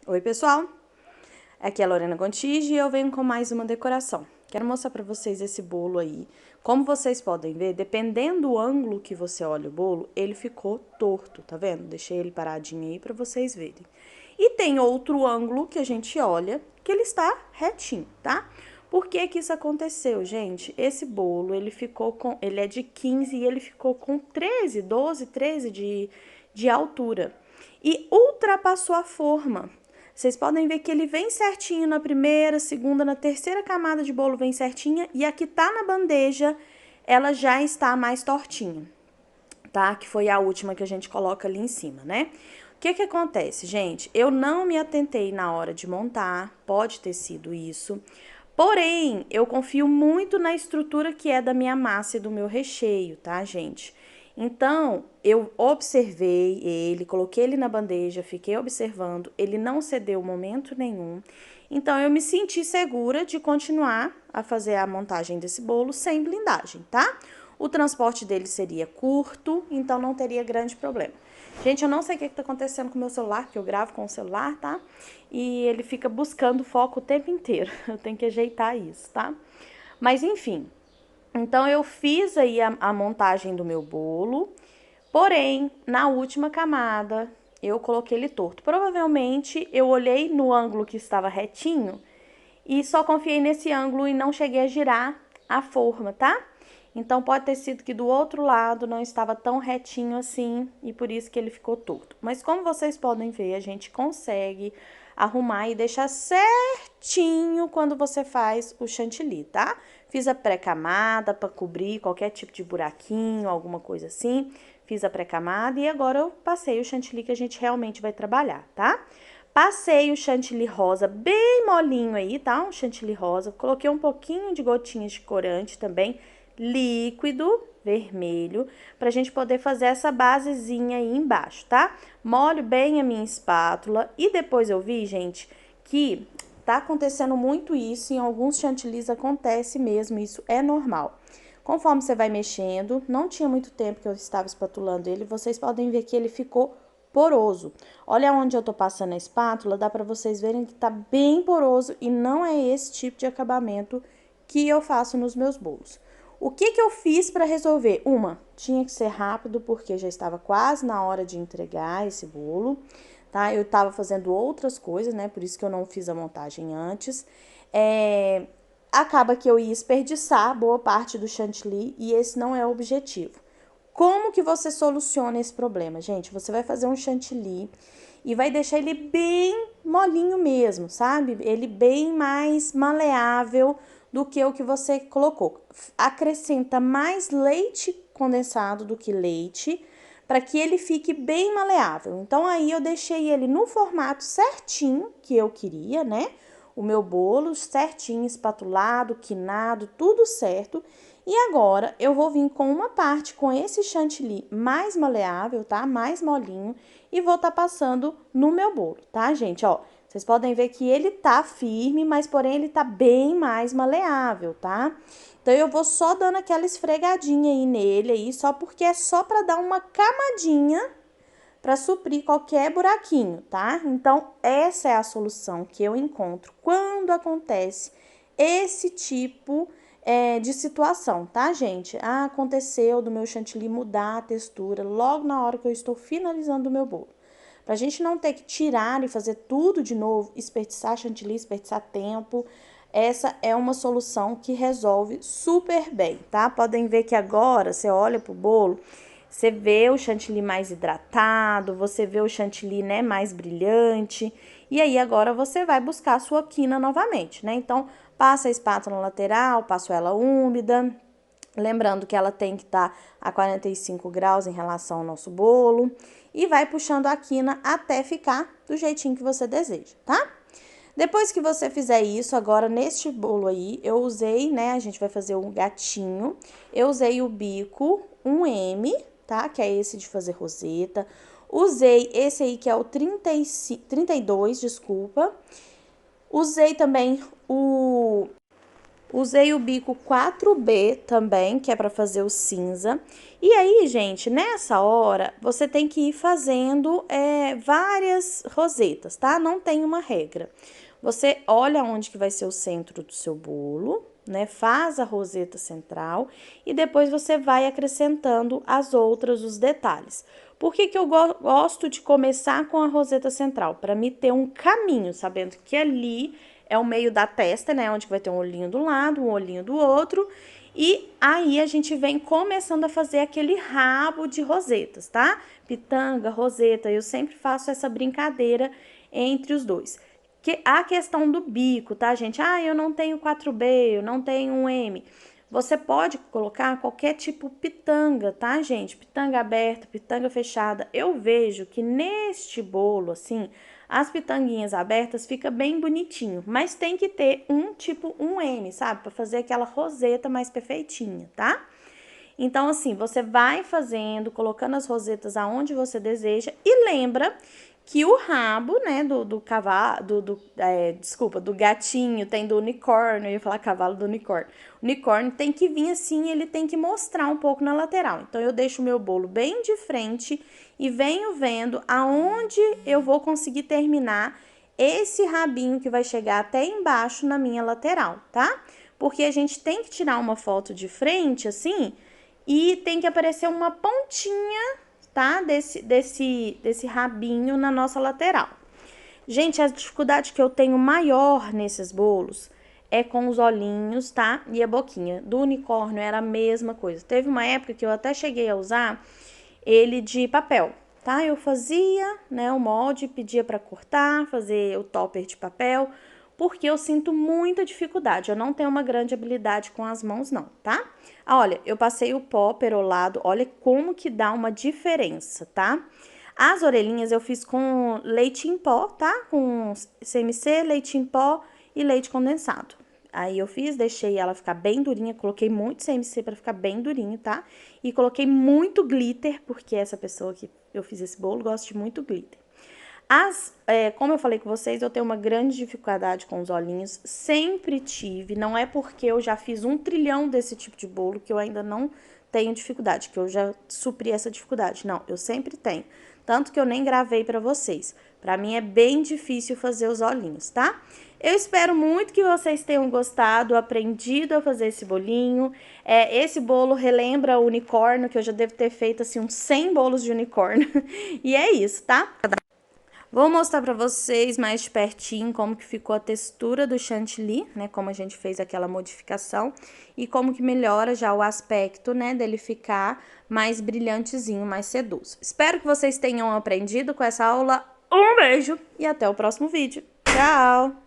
Oi, pessoal! Aqui é a Lorena Gontijo e eu venho com mais uma decoração. Quero mostrar para vocês esse bolo aí. Como vocês podem ver, dependendo do ângulo que você olha o bolo, ele ficou torto, tá vendo? Deixei ele paradinho aí para vocês verem. E tem outro ângulo que a gente olha que ele está retinho, tá? Por que que isso aconteceu, gente? Esse bolo, ele é de 15 e ele ficou com 13, 12, 13 de altura. E ultrapassou a forma. Vocês podem ver que ele vem certinho na primeira, segunda, na terceira camada de bolo vem certinha. E a que tá na bandeja, ela já está mais tortinha, tá? Que foi a última que a gente coloca ali em cima, né? O que que acontece, gente? Eu não me atentei na hora de montar, pode ter sido isso. Porém, eu confio muito na estrutura que é da minha massa e do meu recheio, tá, gente? Então, eu observei ele, coloquei ele na bandeja, fiquei observando, ele não cedeu momento nenhum. Então, eu me senti segura de continuar a fazer a montagem desse bolo sem blindagem, tá? O transporte dele seria curto, então não teria grande problema. Gente, eu não sei o que tá acontecendo com o meu celular, que eu gravo com o celular, tá? E ele fica buscando foco o tempo inteiro. Eu tenho que ajeitar isso, tá? Mas enfim, então eu fiz aí a montagem do meu bolo, porém, na última camada, eu coloquei ele torto. Provavelmente eu olhei no ângulo que estava retinho e só confiei nesse ângulo e não cheguei a girar a forma, tá? Então, pode ter sido que do outro lado não estava tão retinho assim e por isso que ele ficou torto. Mas como vocês podem ver, a gente consegue arrumar e deixar certinho quando você faz o chantilly, tá? Fiz a pré-camada para cobrir qualquer tipo de buraquinho, alguma coisa assim. Fiz a pré-camada e agora eu passei o chantilly que a gente realmente vai trabalhar, tá? Passei o chantilly rosa bem molinho aí, tá? Um chantilly rosa. Coloquei um pouquinho de gotinhas de corante também, líquido, vermelho, pra gente poder fazer essa basezinha aí embaixo, tá? Molho bem a minha espátula e depois eu vi, gente, que tá acontecendo muito isso, em alguns chantillies acontece mesmo, isso é normal. Conforme você vai mexendo, não tinha muito tempo que eu estava espatulando ele, vocês podem ver que ele ficou poroso. Olha onde eu tô passando a espátula, dá pra vocês verem que tá bem poroso e não é esse tipo de acabamento que eu faço nos meus bolos. O que que eu fiz para resolver? Tinha que ser rápido porque já estava quase na hora de entregar esse bolo, tá? Eu estava fazendo outras coisas, né? Por isso que eu não fiz a montagem antes. Acaba que eu ia desperdiçar boa parte do chantilly e esse não é o objetivo. Como que você soluciona esse problema, gente? Você vai fazer um chantilly e vai deixar ele bem molinho mesmo, sabe? Ele bem mais maleável do que o que você colocou. Acrescenta mais leite condensado do que leite, para que ele fique bem maleável. Então, aí eu deixei ele no formato certinho que eu queria, né? O meu bolo certinho, espatulado, quinado, tudo certo. E agora, eu vou vir com uma parte com esse chantilly mais maleável, tá? Mais molinho. E vou tá passando no meu bolo, tá, gente? Ó, vocês podem ver que ele tá firme, mas porém ele tá bem mais maleável, tá? Então, eu vou só dando aquela esfregadinha aí nele, aí, só porque é só pra dar uma camadinha para suprir qualquer buraquinho, tá? Então, essa é a solução que eu encontro quando acontece esse tipo de situação, tá, gente? Ah, aconteceu do meu chantilly mudar a textura logo na hora que eu estou finalizando o meu bolo. Pra gente não ter que tirar e fazer tudo de novo, desperdiçar chantilly, desperdiçar tempo, essa é uma solução que resolve super bem, tá? Podem ver que agora, você olha pro bolo, você vê o chantilly mais hidratado, você vê o chantilly, né, mais brilhante. E aí, agora você vai buscar a sua quina novamente, né? Então, passa a espátula na lateral, passo ela úmida. Lembrando que ela tem que estar a 45 graus em relação ao nosso bolo. E vai puxando a quina até ficar do jeitinho que você deseja, tá? Depois que você fizer isso, agora neste bolo aí, eu usei, né, a gente vai fazer um gatinho. Eu usei o bico 1M, tá? Que é esse de fazer roseta. Usei esse aí que é o 32, desculpa. Usei também o Usei o bico 4B também, que é para fazer o cinza. E aí, gente, nessa hora, você tem que ir fazendo várias rosetas, tá? Não tem uma regra. Você olha onde que vai ser o centro do seu bolo, né? Faz a roseta central e depois você vai acrescentando as outras, os detalhes. Por que que eu gosto de começar com a roseta central? Para me ter um caminho, sabendo que ali é o meio da testa, né? Onde vai ter um olhinho do lado, um olhinho do outro. E aí, a gente vem começando a fazer aquele rabo de rosetas, tá? Pitanga, roseta, eu sempre faço essa brincadeira entre os dois. A questão do bico, tá, gente? Ah, eu não tenho 4B, eu não tenho um M. Você pode colocar qualquer tipo pitanga, tá, gente? Pitanga aberta, pitanga fechada. Eu vejo que neste bolo, assim, as pitanguinhas abertas fica bem bonitinho, mas tem que ter um M, sabe? Pra fazer aquela roseta mais perfeitinha, tá? Então, assim, você vai fazendo, colocando as rosetas aonde você deseja e lembra que o rabo, né, do cavalo, desculpa, do gatinho, tem do unicórnio, eu ia falar cavalo do unicórnio. O unicórnio tem que vir assim, ele tem que mostrar um pouco na lateral. Então, eu deixo o meu bolo bem de frente e venho vendo aonde eu vou conseguir terminar esse rabinho que vai chegar até embaixo na minha lateral, tá? Porque a gente tem que tirar uma foto de frente, assim, e tem que aparecer uma pontinha, tá? Desse rabinho na nossa lateral. Gente, a dificuldade que eu tenho maior nesses bolos é com os olhinhos, tá? E a boquinha. Do unicórnio era a mesma coisa. Teve uma época que eu até cheguei a usar ele de papel, tá? Eu fazia, né, o molde, pedia pra cortar, fazer o topper de papel, porque eu sinto muita dificuldade. Eu não tenho uma grande habilidade com as mãos, não, tá? Olha, eu passei o pó perolado, olha como que dá uma diferença, tá? As orelhinhas eu fiz com leite em pó, tá? Com CMC, leite em pó e leite condensado. Aí eu fiz, deixei ela ficar bem durinha, coloquei muito CMC pra ficar bem durinho, tá? E coloquei muito glitter, porque essa pessoa que eu fiz esse bolo gosta de muito glitter. Como eu falei com vocês, eu tenho uma grande dificuldade com os olhinhos, sempre tive, não é porque eu já fiz 1 trilhão desse tipo de bolo que eu ainda não tenho dificuldade, que eu já supri essa dificuldade, não, eu sempre tenho, tanto que eu nem gravei pra vocês, pra mim é bem difícil fazer os olhinhos, tá? Eu espero muito que vocês tenham gostado, aprendido a fazer esse bolinho, esse bolo relembra o unicórnio, que eu já devo ter feito assim uns 100 bolos de unicórnio, e é isso, tá? Vou mostrar pra vocês mais de pertinho como que ficou a textura do chantilly, né, como a gente fez aquela modificação, e como que melhora já o aspecto, né, dele ficar mais brilhantezinho, mais sedoso. Espero que vocês tenham aprendido com essa aula. Um beijo e até o próximo vídeo. Tchau!